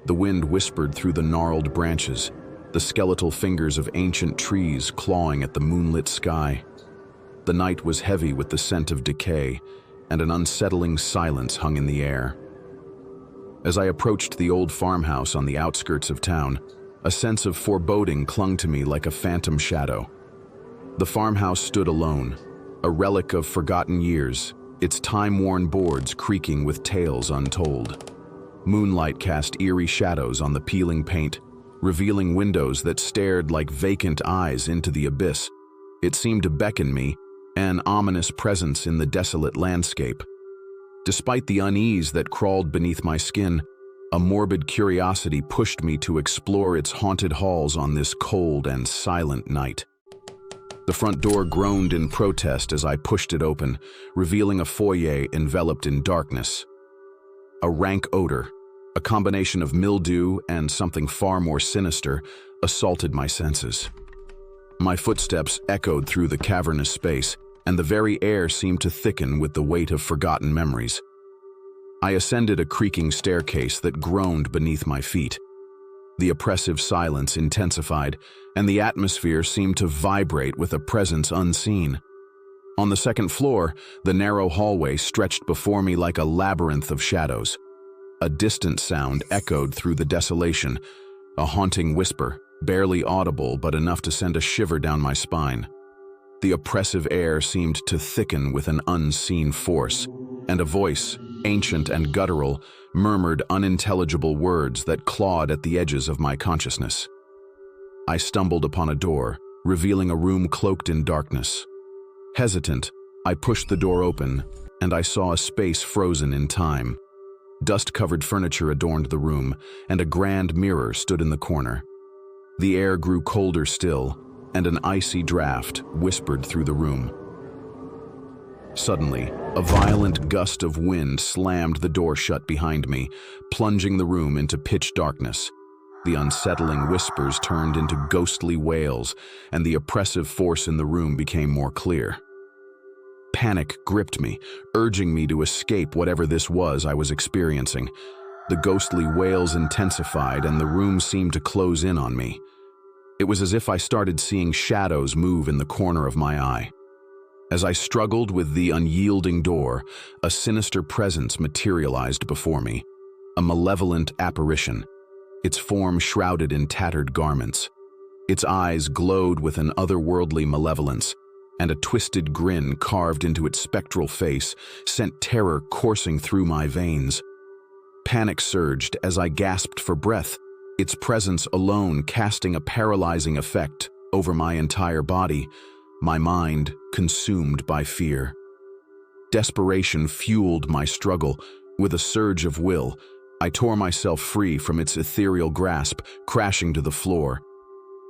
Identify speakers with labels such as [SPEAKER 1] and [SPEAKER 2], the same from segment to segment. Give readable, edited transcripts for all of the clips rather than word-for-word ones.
[SPEAKER 1] The wind whispered through the gnarled branches, the skeletal fingers of ancient trees clawing at the moonlit sky. The night was heavy with the scent of decay, and an unsettling silence hung in the air. As I approached the old farmhouse on the outskirts of town, a sense of foreboding clung to me like a phantom shadow. The farmhouse stood alone, a relic of forgotten years, its time-worn boards creaking with tales untold. Moonlight cast eerie shadows on the peeling paint, revealing windows that stared like vacant eyes into the abyss. It seemed to beckon me, an ominous presence in the desolate landscape. Despite the unease that crawled beneath my skin, a morbid curiosity pushed me to explore its haunted halls on this cold and silent night. The front door groaned in protest as I pushed it open, revealing a foyer enveloped in darkness. A rank odor, a combination of mildew and something far more sinister, assaulted my senses. My footsteps echoed through the cavernous space, and the very air seemed to thicken with the weight of forgotten memories. I ascended a creaking staircase that groaned beneath my feet. The oppressive silence intensified, and the atmosphere seemed to vibrate with a presence unseen. On the second floor, the narrow hallway stretched before me like a labyrinth of shadows. A distant sound echoed through the desolation, a haunting whisper, barely audible but enough to send a shiver down my spine. The oppressive air seemed to thicken with an unseen force, and a voice, ancient and guttural, murmured unintelligible words that clawed at the edges of my consciousness. I stumbled upon a door, revealing a room cloaked in darkness. Hesitant, I pushed the door open, and I saw a space frozen in time. Dust-covered furniture adorned the room, and a grand mirror stood in the corner. The air grew colder still, and an icy draft whispered through the room. Suddenly, a violent gust of wind slammed the door shut behind me, plunging the room into pitch darkness. The unsettling whispers turned into ghostly wails, and the oppressive force in the room became more clear. Panic gripped me, urging me to escape whatever this was I was experiencing. The ghostly wails intensified, and the room seemed to close in on me. It was as if I started seeing shadows move in the corner of my eye. As I struggled with the unyielding door, a sinister presence materialized before me, a malevolent apparition, its form shrouded in tattered garments. Its eyes glowed with an otherworldly malevolence, and a twisted grin carved into its spectral face sent terror coursing through my veins. Panic surged as I gasped for breath, its presence alone casting a paralyzing effect over my entire body, my mind consumed by fear. Desperation fueled my struggle. With a surge of will, I tore myself free from its ethereal grasp, crashing to the floor.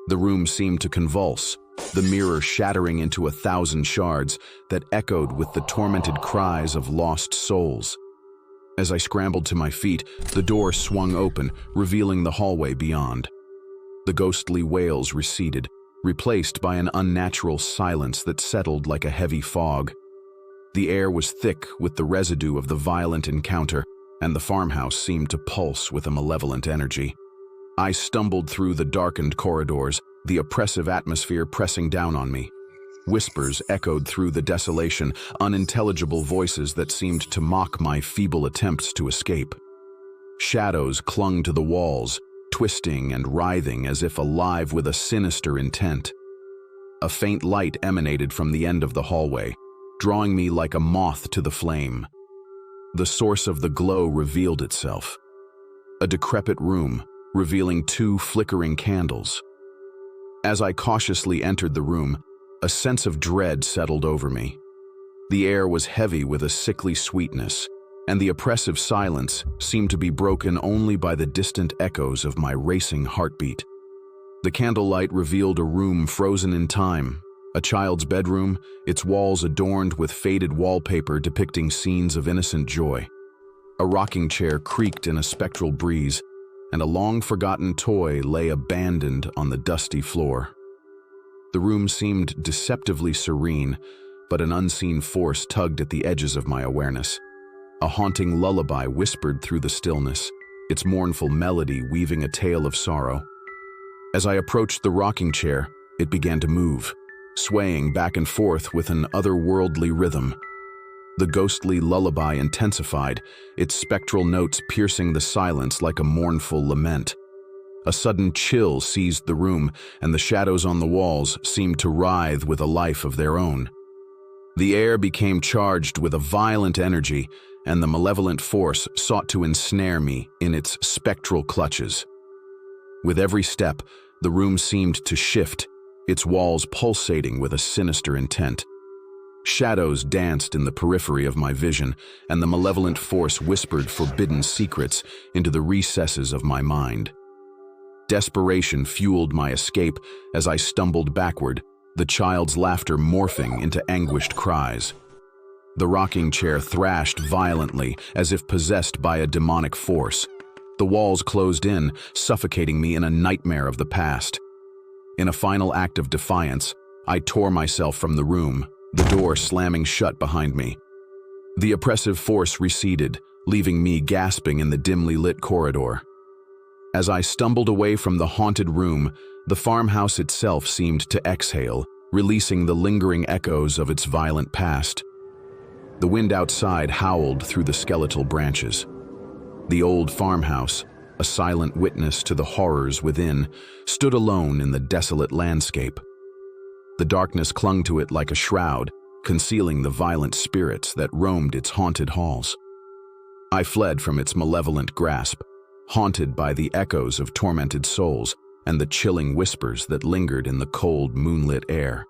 [SPEAKER 1] The room seemed to convulse, the mirror shattering into 1,000 shards that echoed with the tormented cries of lost souls. As I scrambled to my feet, the door swung open, revealing the hallway beyond. The ghostly wails receded, replaced by an unnatural silence that settled like a heavy fog. The air was thick with the residue of the violent encounter, and the farmhouse seemed to pulse with a malevolent energy. I stumbled through the darkened corridors, the oppressive atmosphere pressing down on me. Whispers echoed through the desolation, unintelligible voices that seemed to mock my feeble attempts to escape. Shadows clung to the walls, twisting and writhing as if alive with a sinister intent. A faint light emanated from the end of the hallway, drawing me like a moth to the flame. The source of the glow revealed itself. A decrepit room, revealing 2 flickering candles. As I cautiously entered the room, a sense of dread settled over me. The air was heavy with a sickly sweetness, and the oppressive silence seemed to be broken only by the distant echoes of my racing heartbeat. The candlelight revealed a room frozen in time, a child's bedroom, its walls adorned with faded wallpaper depicting scenes of innocent joy. A rocking chair creaked in a spectral breeze, and a long-forgotten toy lay abandoned on the dusty floor. The room seemed deceptively serene, but an unseen force tugged at the edges of my awareness. A haunting lullaby whispered through the stillness, its mournful melody weaving a tale of sorrow. As I approached the rocking chair, it began to move, swaying back and forth with an otherworldly rhythm. The ghostly lullaby intensified, its spectral notes piercing the silence like a mournful lament. A sudden chill seized the room, and the shadows on the walls seemed to writhe with a life of their own. The air became charged with a violent energy, and the malevolent force sought to ensnare me in its spectral clutches. With every step, the room seemed to shift, its walls pulsating with a sinister intent. Shadows danced in the periphery of my vision, and the malevolent force whispered forbidden secrets into the recesses of my mind. Desperation fueled my escape as I stumbled backward, the child's laughter morphing into anguished cries. The rocking chair thrashed violently, as if possessed by a demonic force. The walls closed in, suffocating me in a nightmare of the past. In a final act of defiance, I tore myself from the room, the door slamming shut behind me. The oppressive force receded, leaving me gasping in the dimly lit corridor. As I stumbled away from the haunted room, the farmhouse itself seemed to exhale, releasing the lingering echoes of its violent past. The wind outside howled through the skeletal branches. The old farmhouse, a silent witness to the horrors within, stood alone in the desolate landscape. The darkness clung to it like a shroud, concealing the violent spirits that roamed its haunted halls. I fled from its malevolent grasp, haunted by the echoes of tormented souls and the chilling whispers that lingered in the cold, moonlit air.